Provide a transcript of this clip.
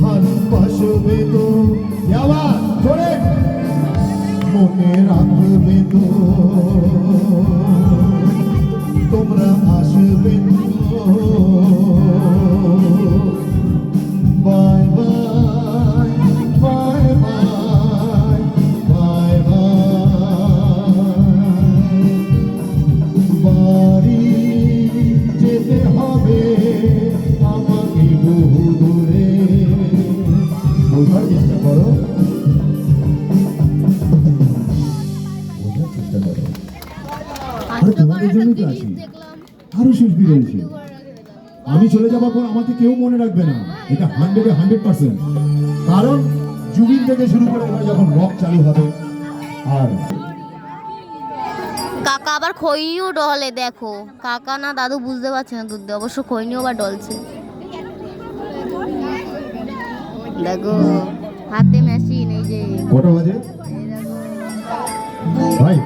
ভালোবাসবে তো আবার ধরে মনে রাখবে তো তোমরা আসবে তো bye bye bye bye bye bye বাড়ি যেতে হবে আমাকে বহু দূরে বোঝার চেষ্টা করো বোঝার চেষ্টা করো আরে তোমাদের জন্যই তো আছি আরো শিল্পী রয়েছে আমি চলে যাবার পর আমাকে কেউ মনে রাখবে না এটা 100% কারণ জুবিন থেকে শুরু করে এবার যখন রক চালু হবে আর কাকা আবার খৈনিও ডলে দেখো কাকা না দাদু বুঝতে পারছে না দুধ দিয়ে অবশ্য খৈনিও আবার ডলছে দেখো হাতে মেশিন এই যে কটা বাজে এই দেখো ভাই